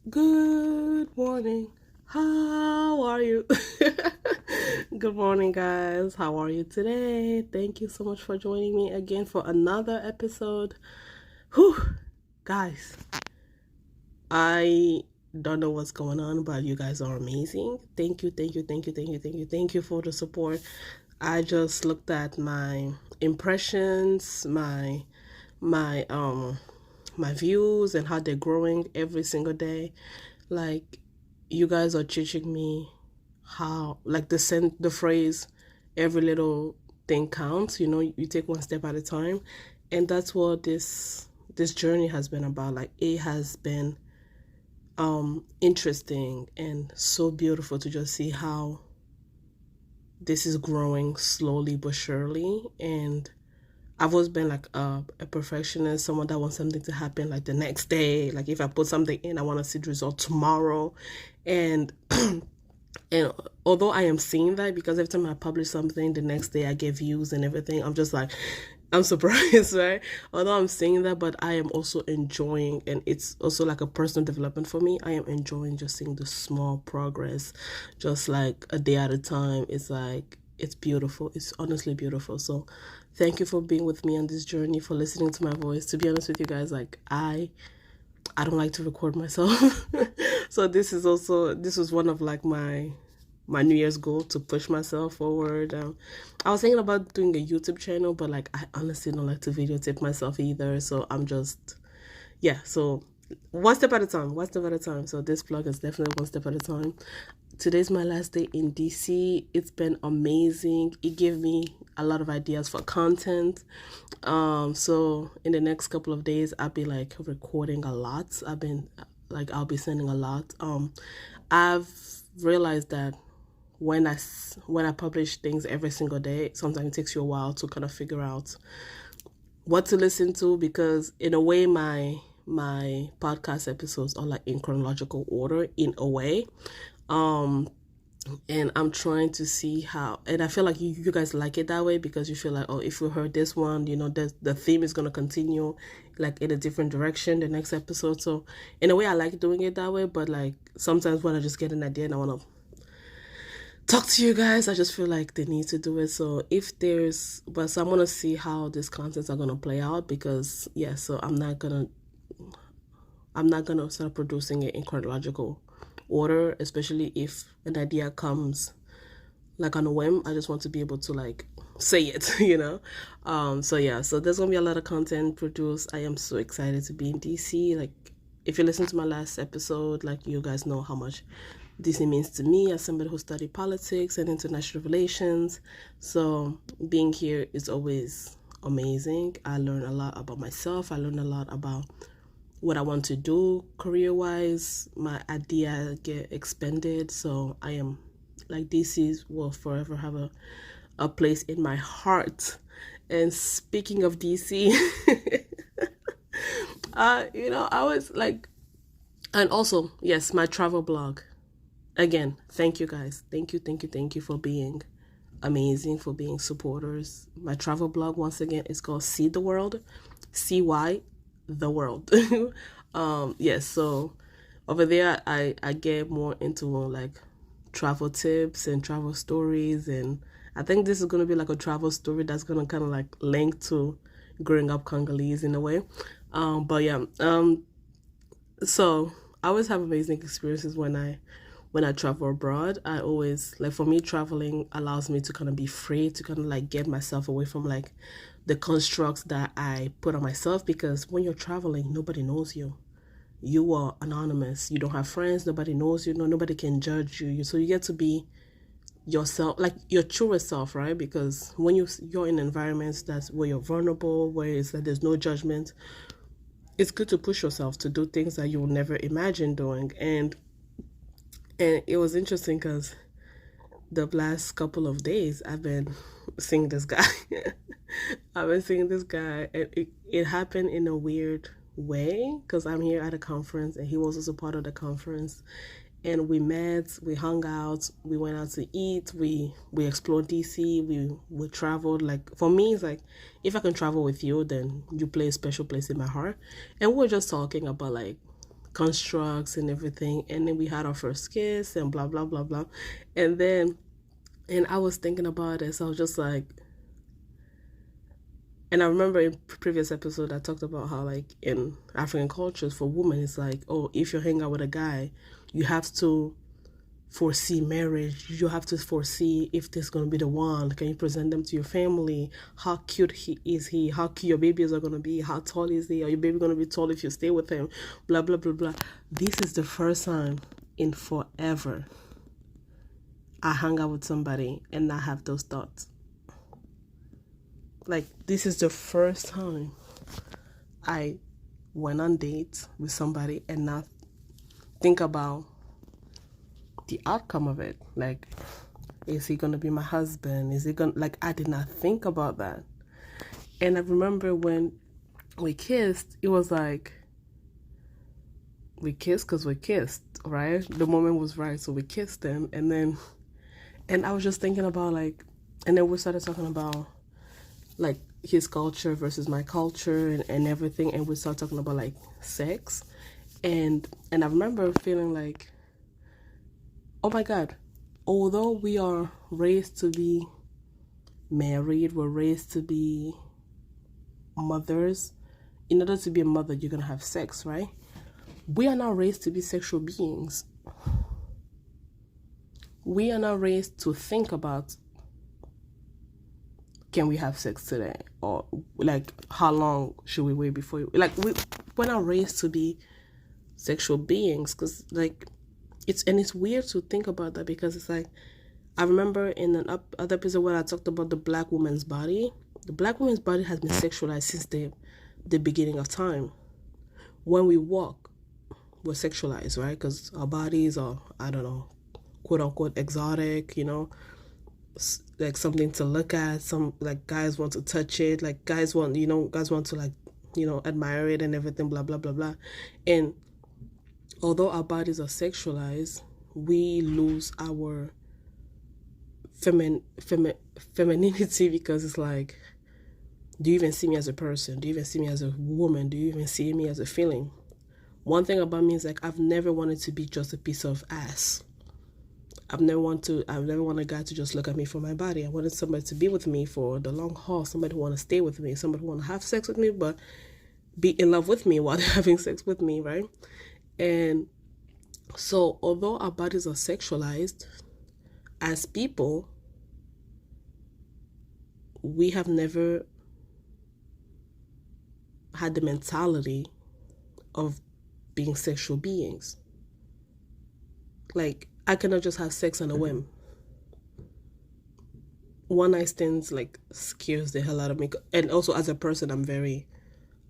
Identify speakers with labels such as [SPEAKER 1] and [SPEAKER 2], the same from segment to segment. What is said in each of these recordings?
[SPEAKER 1] Good morning. How are you? Good morning, guys. How are you today? Thank you so much for joining me again for another episode. Whew, guys, I don't know what's going on, but you guys are amazing. Thank you, thank you, thank you, thank you, thank you, thank you for the support. I just looked at my impressions, my my views and how they're growing every single day. Like, you guys are teaching me how, like, the phrase every little thing counts. You take one step at a time, and that's what this journey has been about. Like, it has been interesting and so beautiful to just see how this is growing slowly but surely. And I've always been like a perfectionist, someone that wants something to happen like the next day. Like, if I put something in, I want to see the result tomorrow. And and although I am seeing that, because every time I publish something, the next day I get views and everything, I'm just like, I'm surprised, right? Although I'm seeing that, but I am also enjoying, and it's also like a personal development for me. I am enjoying just seeing the small progress, just like a day at a time. It's like, it's beautiful. It's honestly beautiful. So thank you for being with me on this journey, for listening to my voice. To be honest with you guys, like, I don't like to record myself. So this was one of like my New Year's goal, to push myself forward. I was thinking about doing a YouTube channel, but like, I honestly don't like to videotape myself either. So I'm just, yeah. So one step at a time, one step at a time. So this vlog is definitely one step at a time. Today's my last day in DC. It's been amazing. It gave me a lot of ideas for content. So in the next couple of days, I'll be like recording a lot. I'll be sending a lot. I've realized that when I publish things every single day, sometimes it takes you a while to kind of figure out what to listen to, because in a way my podcast episodes are like in chronological order in a way. And I'm trying to see how, and I feel like you guys like it that way, because you feel like, oh, if we heard this one, the theme is going to continue like in a different direction the next episode. So in a way, I like doing it that way. But like, sometimes when I just get an idea and I want to talk to you guys, I just feel like they need to do it. So so I'm going to see how these contents are going to play out, because yeah, so I'm not gonna start producing it in chronological order, especially if an idea comes like on a whim. I just want to be able to like say it. So yeah, so there's gonna be a lot of content produced. I am so excited to be in DC. Like, if you listen to my last episode, like, you guys know how much DC means to me as somebody who studied politics and international relations. So being here is always amazing. I learn a lot about myself. I learn a lot about what I want to do career-wise. My idea get expanded. So I am like, DC will forever have a place in my heart. And speaking of DC, I was like, and also, yes, my travel blog. Again, thank you guys. Thank you for being amazing, for being supporters. My travel blog, once again, is called See the World, CY the World. Yes, so over there I get more into like travel tips and travel stories, and I think this is gonna be like a travel story that's gonna kind of like link to growing up Congolese in a way. But yeah, so I always have amazing experiences when I travel abroad. I always, like, for me, traveling allows me to kind of be free, to kind of like get myself away from like the constructs that I put on myself, because when you're traveling, nobody knows you. You are anonymous. You don't have friends. Nobody knows you. Nobody can judge you. So you get to be yourself, like your truest self, right? Because when you're in environments that's where you're vulnerable, where it's like there's no judgment, it's good to push yourself to do things that you will never imagine doing. And it was interesting because the last couple of days I've been seeing this guy. I've been seeing this guy, and it happened in a weird way, because I'm here at a conference and he was also part of the conference. And we met, we hung out, we went out to eat, we explored DC, we traveled. Like, for me, it's like, if I can travel with you, then you play a special place in my heart. And we were just talking about like constructs and everything. And then we had our first kiss and blah blah blah blah. And I was thinking about it, so I was just like, and I remember in previous episode I talked about how, like, in African cultures for women it's like, oh, if you hang out with a guy, you have to foresee marriage. You have to foresee if this is going to be the one. Can you present them to your family? How cute he? How cute your babies are going to be? How tall is he? Are your baby going to be tall if you stay with him? Blah blah blah blah. This is the first time in forever I hung out with somebody and not have those thoughts. Like, this is the first time I went on dates with somebody and not think about the outcome of it. Like, is he gonna be my husband? Is he gonna, like, I did not think about that. And I remember when we kissed, it was like, we kissed because we kissed, right? The moment was right, so we kissed him. And I was just thinking about, like, and then we started talking about, like, his culture versus my culture and everything, and we started talking about, like, sex. And I remember feeling like, oh my God, although we are raised to be married, we're raised to be mothers. In order to be a mother, you're going to have sex, right? We are not raised to be sexual beings. We are not raised to think about, can we have sex today? Or, like, how long should we wait before you... Like, we're not raised to be sexual beings, because, like, it's weird to think about that, because it's like, I remember in an other episode where I talked about the black woman's body. The black woman's body has been sexualized since the beginning of time. When we walk, we're sexualized, right? Because our bodies are, I don't know, quote unquote exotic, you know, like something to look at. Some, like, guys want to touch it, like, guys want to, like, you know, admire it and everything, blah blah blah blah. And although our bodies are sexualized, we lose our femininity, because it's like, do you even see me as a person? Do you even see me as a woman? Do you even see me as a feeling? One thing about me is, like, I've never wanted to be just a piece of ass. I've never wanted a guy to just look at me for my body. I wanted somebody to be with me for the long haul, somebody who want to stay with me, somebody who want to have sex with me, but be in love with me while they're having sex with me, right? And so, although our bodies are sexualized, as people, we have never had the mentality of being sexual beings. Like, I cannot just have sex on a whim. One night stands, like, scares the hell out of me. And also, as a person, I'm very,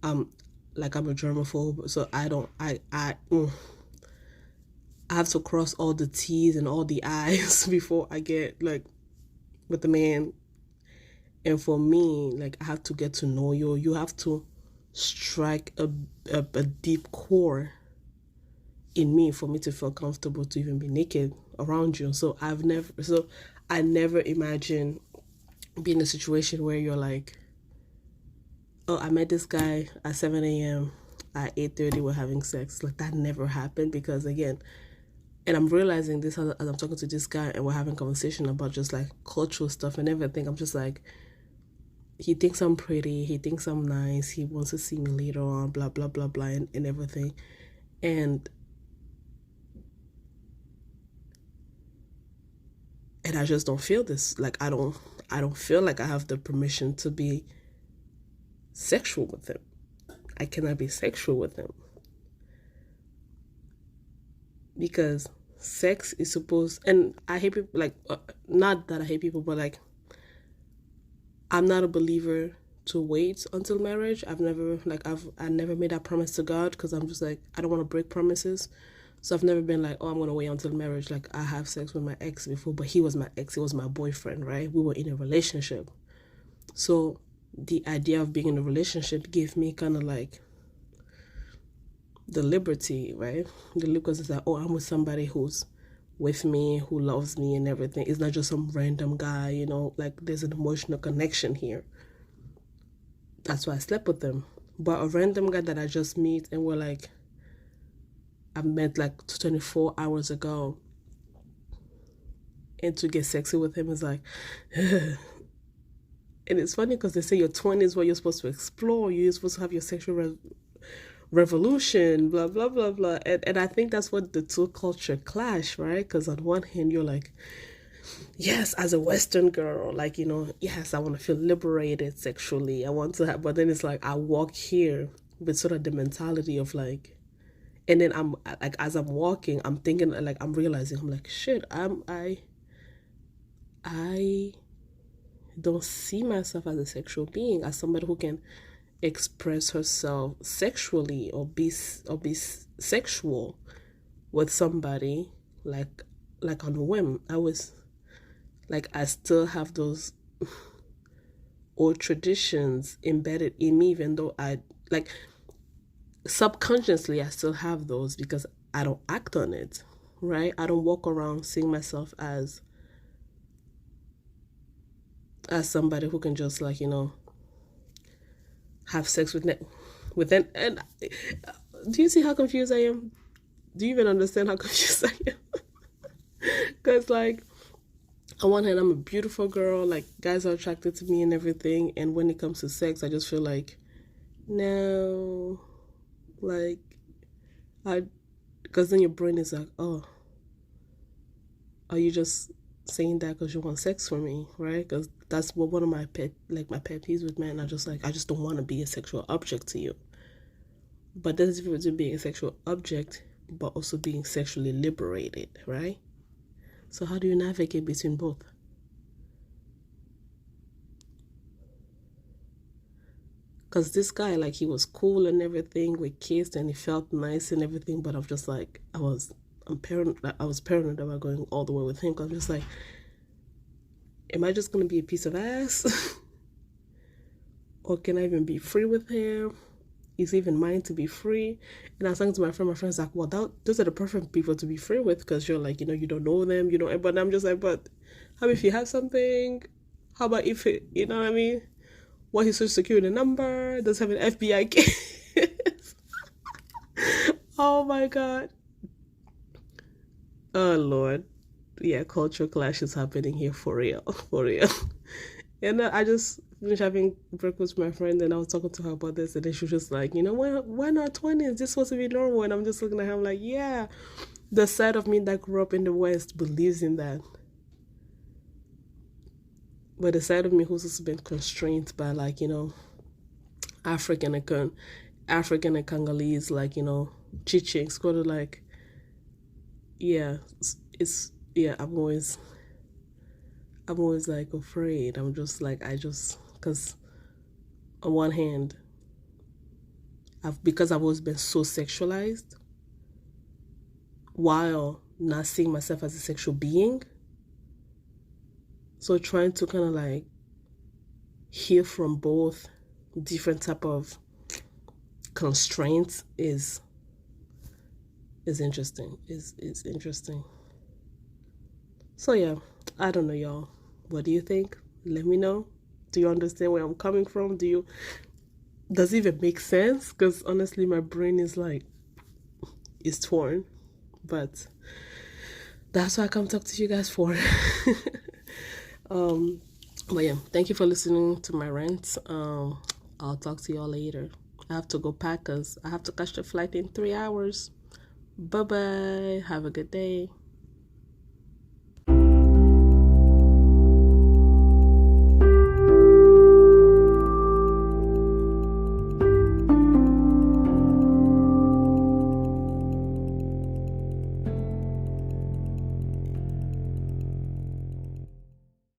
[SPEAKER 1] like, I'm a germaphobe, so I have to cross all the T's and all the I's before I get, like, with the man. And for me, like, I have to get to know you. You have to strike a deep core in me for me to feel comfortable to even be naked around you. So I never imagine being in a situation where you're like, oh, I met this guy at 7 a.m. At 8:30 we're having sex. Like, that never happened, because, again, and I'm realizing this as I'm talking to this guy and we're having conversation about just, like, cultural stuff and everything. I'm just like, he thinks I'm pretty, he thinks I'm nice, he wants to see me later on, blah blah blah blah, and everything. And I just don't feel this. Like, I don't feel like I have the permission to be sexual with him. I cannot be sexual with him, because sex is supposed, and I hate people, like, not that I hate people, but, like, I'm not a believer to wait until marriage. I never made that promise to God, because I'm just like, I don't want to break promises. So I've never been like, oh, I'm going to wait until marriage. Like, I have sex with my ex before, but he was my ex. He was my boyfriend, right? We were in a relationship. So the idea of being in a relationship gave me kind of, like, the liberty, right? Because it's like, oh, I'm with somebody who's with me, who loves me and everything. It's not just some random guy, you know, like, there's an emotional connection here. That's why I slept with them. But a random guy that I just meet and we're like, I met like 24 hours ago, and to get sexy with him is like, and it's funny because they say your 20s where you're supposed to explore, you're supposed to have your sexual revolution, blah blah blah blah, and I think that's what the two culture clash, right? Because on one hand you're like, yes, as a Western girl, like, yes, I want to feel liberated sexually, I want to have, but then it's like I walk here with sort of the mentality of like, and then I'm like, as I'm walking, I'm thinking, like, I'm realizing, I'm like, shit, I don't see myself as a sexual being, as somebody who can express herself sexually or be sexual with somebody, like on a whim. I was like, I still have those old traditions embedded in me, even though I like subconsciously I still have those because I don't act on it, right? I don't walk around seeing myself as somebody who can just, like, have sex with them. And do you see how confused I am? Do you even understand how confused I am? Because, like, on one hand, I'm a beautiful girl, like, guys are attracted to me and everything, and when it comes to sex, I just feel like, no, like, because then your brain is like, oh, are you just saying that because you want sex from me, right? Because that's what one of my pet peeves with men. I just don't want to be a sexual object to you. But there's a difference between being a sexual object but also being sexually liberated, right? So how do you navigate between both? Because this guy, like, he was cool and everything, we kissed and he felt nice and everything, but I'm just like, I was paranoid about going all the way with him, because I'm just like, am I just going to be a piece of ass? Or can I even be free with him? Is he even mine to be free? And I was talking to my friend's like, well, those are the perfect people to be free with, because you're like, you don't know them, but I'm just like, but how about if you have something? How about if it, you know what I mean? What, his social security number? Does have an FBI case? Oh my God. Oh Lord. Yeah, cultural clash is happening here for real. For real. And I just finished having breakfast with my friend, and I was talking to her about this, and then she was just like, why not 20s? This supposed to be normal. And I'm just looking at her, I'm like, yeah, the side of me that grew up in the West believes in that. But the side of me who's just been constrained by, like, African and Congolese, like, teachings, sort of like, yeah, yeah, I'm always like afraid. I'm just like, because on one hand, because I've always been so sexualized while not seeing myself as a sexual being. So trying to kind of like heal from both different type of constraints is interesting. Is interesting. So yeah, I don't know, y'all. What do you think? Let me know. Do you understand where I'm coming from? Does it even make sense? Because honestly, my brain is torn. But that's what I come talk to you guys for. But yeah, thank you for listening to my rant. I'll talk to y'all later. I have to go pack because I have to catch the flight in 3 hours. Bye bye. Have a good day.